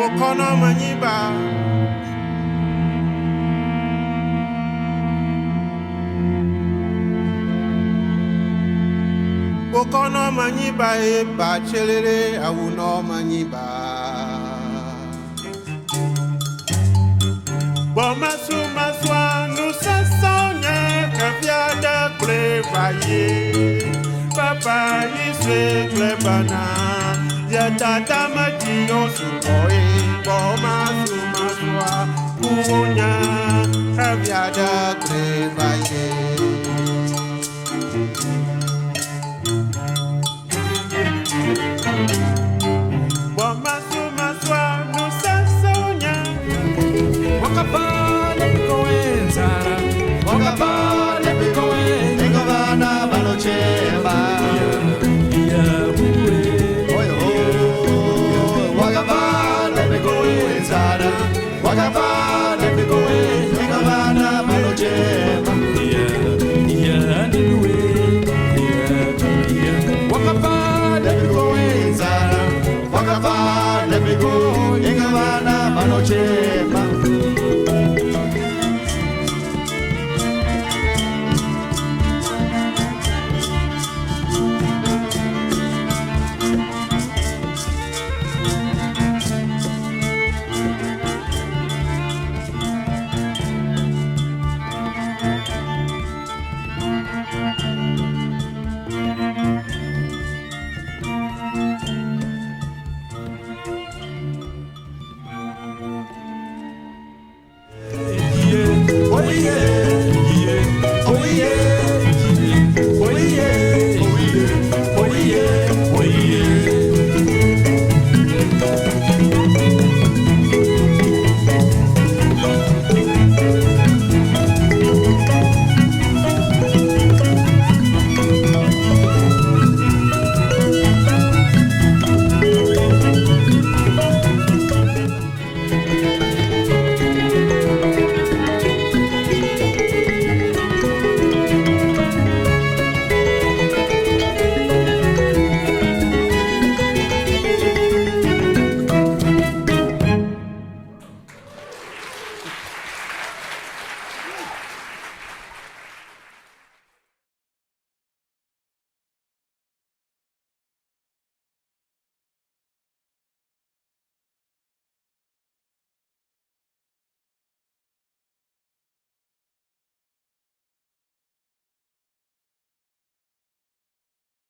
Okono manyiba Okono manyiba e ba chelere awuno manyiba Bomasu maswa nous sasonya kafiada klevaye Papa yise klebana ya tata matio sukoe Bomasu maswa kunya kafiada klevaye Bomasu maswa nous sasonya Wakapale bikoenzara, wakapale bikoenzara, Engavana balochemba, wakapale bikoenzara, wakapale bikoenzara, Engavana balochemba, wakapale bikoenzara, wakapale